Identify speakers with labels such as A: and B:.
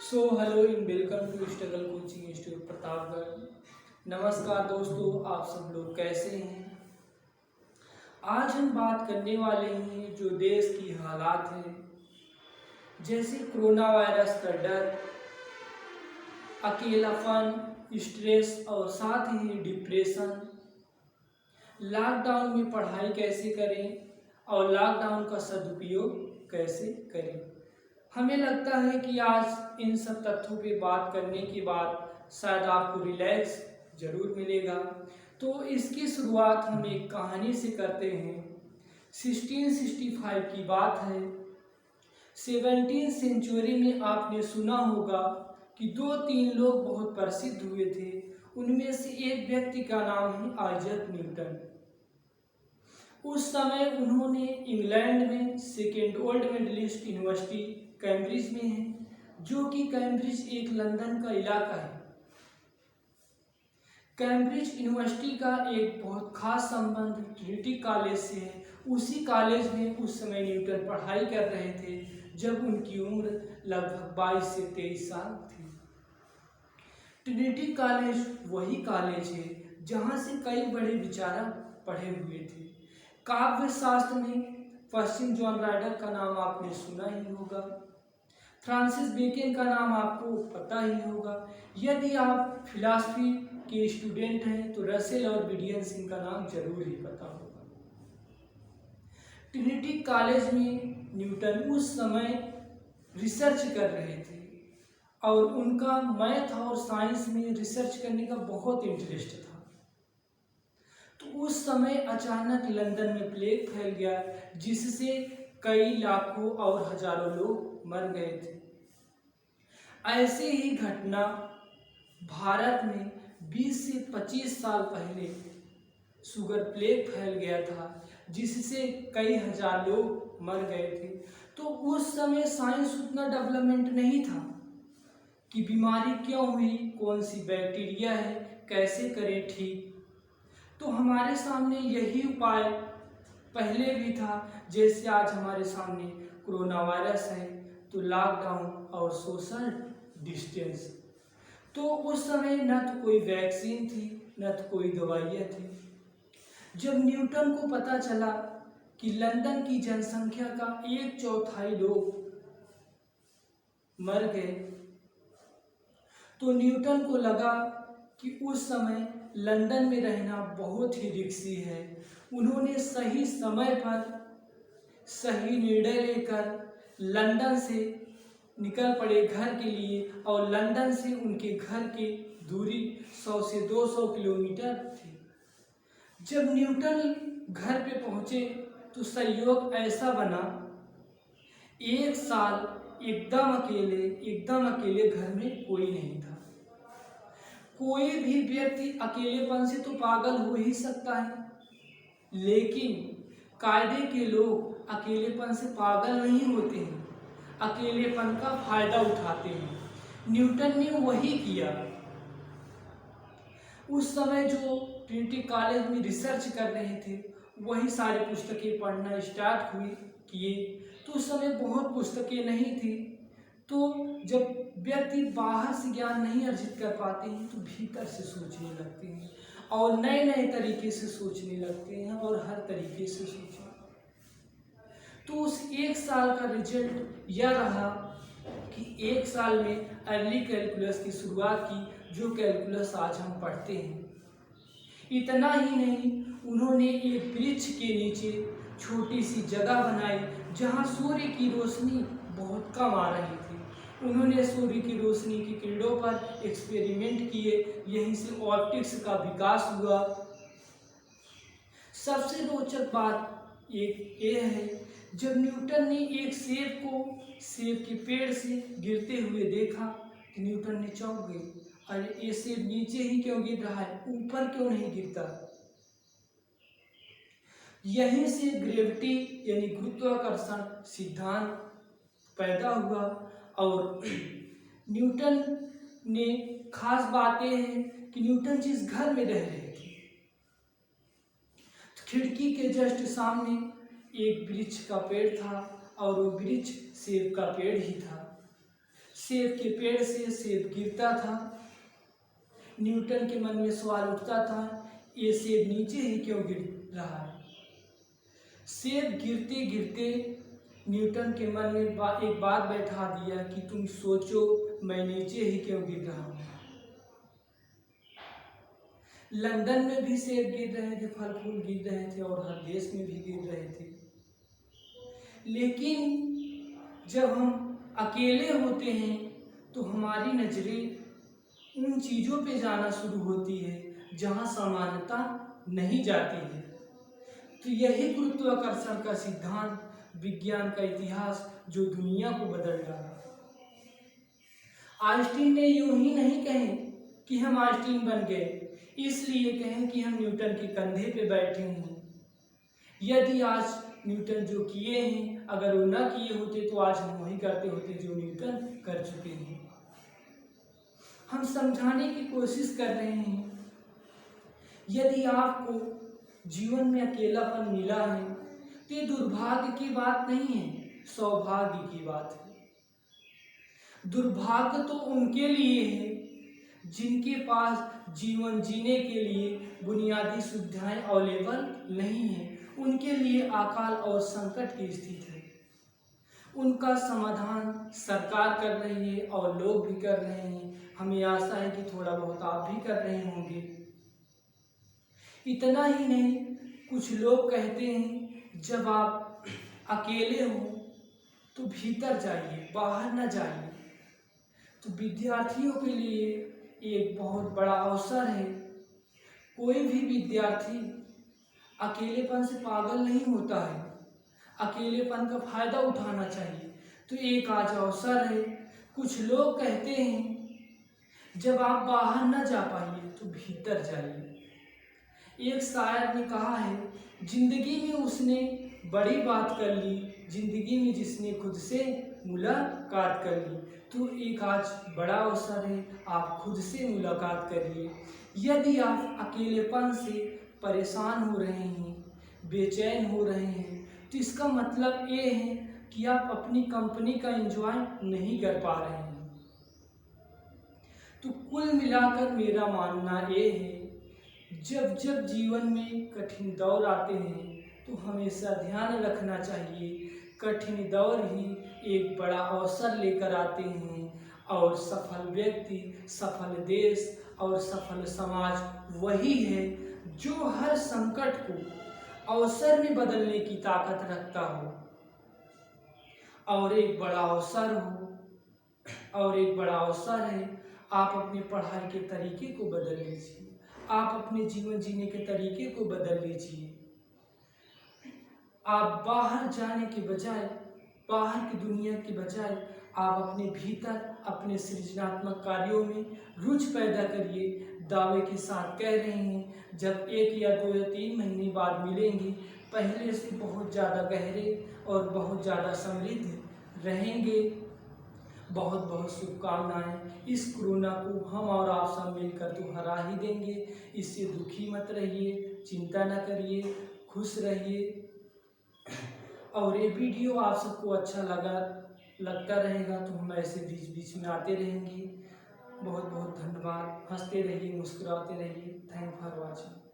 A: So hello in welcome to Struggle Coaching Institute Pratapgarh. नमस्कार दोस्तों, आप सब लोग कैसे हैं। आज हम बात करने वाले हैं जो देश की हालात है, जैसे कोरोना वायरस का डर, अकेलापन, स्ट्रेस और साथ ही डिप्रेशन, लॉकडाउन में पढ़ाई कैसे करें और लॉकडाउन का सदुपयोग कैसे करें। हमें लगता है कि आज इन सब तथ्यों पे बात करने के बाद शायद आपको रिलैक्स जरूर मिलेगा। तो इसकी शुरुआत हम एक कहानी से करते हैं। 1665 की बात है। 17वीं सेंचुरी में आपने सुना होगा कि दो तीन लोग बहुत प्रसिद्ध हुए थे। उनमें से एक व्यक्ति का नाम है आइजैक न्यूटन। उस समय उन्होंने इंग्लैंड में second old medallist university Cambridge में है, जो कि कैम्ब्रिज एक लंदन का इलाका है। कैम्ब्रिज यूनिवर्सिटी का एक बहुत खास संबंध ट्रिनिटी कॉलेज से है। उसी कॉलेज में उस समय न्यूटन पढ़ाई कर रहे थे जब उनकी उम्र लगभग 22 से 23 साल थी। ट्रिनिटी कॉलेज वही कॉलेज है जहाँ से कई बड़े विचारक पढ़े हुए थे। काव्य शास्त्र में पश्चिम जॉन राइडर का नाम आपने सुना ही होगा। फ्रांसिस बेकन का नाम आपको पता ही होगा। यदि आप फिलॉसफी के स्टूडेंट हैं तो रसेल और विलियम्स का नाम जरूर ही पता होगा। ट्रिनिटी कॉलेज में न्यूटन उस समय रिसर्च कर रहे थे और उनका मैथ और साइंस में रिसर्च करने का बहुत इंटरेस्ट था। तो उस समय अचानक लंदन में प्लेग फैल गया, जिससे कई लाखों और हजारों लोग मर गए थे। ऐसे ही घटना भारत में 20 से 25 साल पहले शुगर प्लेग फैल गया था, जिससे कई हजार लोग मर गए थे। तो उस समय साइंस उतना डेवलपमेंट नहीं था कि बीमारी क्यों हुई, कौन सी बैक्टीरिया है, कैसे करें ठीक। तो हमारे सामने यही उपाय पहले भी था, जैसे आज हमारे सामने कोरोना वायरस है तो लॉकडाउन और सोशल डिस्टेंस। तो उस समय न तो कोई वैक्सीन थी न तो कोई दवाइयाँ थी। जब न्यूटन को पता चला कि लंदन की जनसंख्या का 1/4 लोग मर गए, तो न्यूटन को लगा कि उस समय लंदन में रहना बहुत ही रिस्की है। उन्होंने सही समय पर सही निर्णय लेकर लंदन से निकल पड़े घर के लिए, और लंदन से उनके घर की दूरी 100 से 200 किलोमीटर थी। जब न्यूटन घर पे पहुंचे तो संयोग ऐसा बना, एक साल एकदम अकेले घर में कोई नहीं था। कोई भी व्यक्ति अकेलेपन से तो पागल हो ही सकता है, लेकिन कायदे के लोग अकेलेपन से पागल नहीं होते हैं, अकेलेपन का फायदा उठाते हैं। न्यूटन ने वही किया। उस समय जो ट्रिनिटी कॉलेज में रिसर्च कर रहे थे वही सारी पुस्तकें पढ़ना स्टार्ट किए। तो उस समय बहुत पुस्तकें नहीं थी। तो जब व्यक्ति बाहर से ज्ञान नहीं अर्जित कर पाते हैं तो भीतर से सोचने लगते हैं और नए नए तरीके से सोचने लगते हैं और हर तरीके से सोचने। तो उस एक साल का रिजल्ट यह रहा कि एक साल में अर्ली कैलकुलस की शुरुआत की, जो कैलकुलस आज हम पढ़ते हैं। इतना ही नहीं, उन्होंने एक वृक्ष के नीचे छोटी सी जगह बनाई जहां सूर्य की रोशनी बहुत कम आ रही थी। उन्होंने सूर्य की रोशनी की किरणों पर एक्सपेरिमेंट किए, यहीं से ऑप्टिक्स का विकास हुआ। सबसे रोचक बात एक ये है, जब न्यूटन ने एक सेब के पेड़ से गिरते हुए देखा तो न्यूटन ने चौंक गए, अरे ये सेब नीचे ही क्यों गिर रहा है, ऊपर क्यों नहीं गिरता। यहीं से ग्रेविटी यानी गुरुत्वाकर्षण सिद्धांत पैदा हुआ। और न्यूटन ने खास बात यह है कि न्यूटन जिस घर में रह रहे थे, खिड़की के जस्ट सामने एक वृक्ष का पेड़ था और वो वृक्ष सेब का पेड़ ही था। सेब के पेड़ से सेब गिरता था। न्यूटन के मन में सवाल उठता था, ये सेब नीचे ही क्यों गिर रहा है। सेब गिरते गिरते न्यूटन के मन में एक बात बैठा दिया कि तुम सोचो, मैं नीचे ही क्यों गिर रहा हूँ। लंदन में भी सेब गिर रहे थे, फल फूल गिर रहे थे, और हर देश में भी गिर रहे थे। लेकिन जब हम अकेले होते हैं तो हमारी नजरें उन चीज़ों पे जाना शुरू होती है जहाँ समानता नहीं जाती है। तो यही गुरुत्वाकर्षण का सिद्धांत, विज्ञान का इतिहास जो दुनिया को बदल डाला। आइंस्टीन ने यूं ही नहीं कहे कि हम आइंस्टीन बन गए, इसलिए कहें कि हम न्यूटन के कंधे पे बैठे हैं। यदि आज न्यूटन जो किए हैं, अगर वो न किए होते तो आज हम वही करते होते जो न्यूटन कर चुके हैं। हम समझाने की कोशिश कर रहे हैं, यदि आपको जीवन में अकेलापन मिला है तो ये दुर्भाग्य की बात नहीं है, सौभाग्य की बात है। दुर्भाग्य तो उनके लिए है जिनके पास जीवन जीने के लिए बुनियादी सुविधाएं अवेलेबल नहीं है। उनके लिए अकाल और संकट की स्थिति है। उनका समाधान सरकार कर रही है और लोग भी कर रहे हैं। हमें आशा है कि थोड़ा बहुत आप भी कर रहे होंगे। इतना ही नहीं, कुछ लोग कहते हैं जब आप अकेले हो तो भीतर जाइए, बाहर न जाइए। तो विद्यार्थियों के लिए एक बहुत बड़ा अवसर है। कोई भी विद्यार्थी अकेलेपन से पागल नहीं होता है, अकेलेपन का फायदा उठाना चाहिए। तो एक आज अवसर है। कुछ लोग कहते हैं जब आप बाहर न जा पाइए तो भीतर जाइए। एक शायर ने कहा है, जिंदगी में उसने बड़ी बात कर ली, जिंदगी में जिसने खुद से मुलाकात कर ली। तो एक आज बड़ा अवसर है, आप खुद से मुलाकात करिए। यदि आप अकेलेपन से परेशान हो रहे हैं, बेचैन हो रहे हैं, तो इसका मतलब ये है कि आप अपनी कंपनी का एंजॉय नहीं कर पा रहे हैं। तो कुल मिलाकर मेरा मानना ये है, जब जब जीवन में कठिन दौर आते हैं तो हमेशा ध्यान रखना चाहिए, कठिन दौर ही एक बड़ा अवसर लेकर आते हैं। और सफल व्यक्ति, सफल देश और सफल समाज वही है जो हर संकट को अवसर में बदलने की ताकत रखता हो और एक बड़ा अवसर हो। और एक बड़ा अवसर है, आप अपनी पढ़ाई के तरीके को बदल लीजिए, आप अपने जीवन जीने के तरीके को बदल लीजिए। आप बाहर जाने के बजाय, बाहर की दुनिया के बजाय आप अपने भीतर अपने सृजनात्मक कार्यों में रुचि पैदा करिए। दावे के साथ कह रहे हैं, जब 1 या 2 या 3 महीने बाद मिलेंगे, पहले से बहुत ज़्यादा गहरे और बहुत ज़्यादा समृद्ध रहेंगे। बहुत बहुत शुभकामनाएं। इस कोरोना को हम और आप सब मिलकर तो हरा ही देंगे। इससे दुखी मत रहिए, चिंता न करिए, खुश रहिए। और ये वीडियो आप सबको अच्छा लगता रहेगा तो हम ऐसे बीच बीच में आते रहेंगे। बहुत बहुत धन्यवाद। हंसते रहिए, मुस्कुराते रहिए। Thank for watching.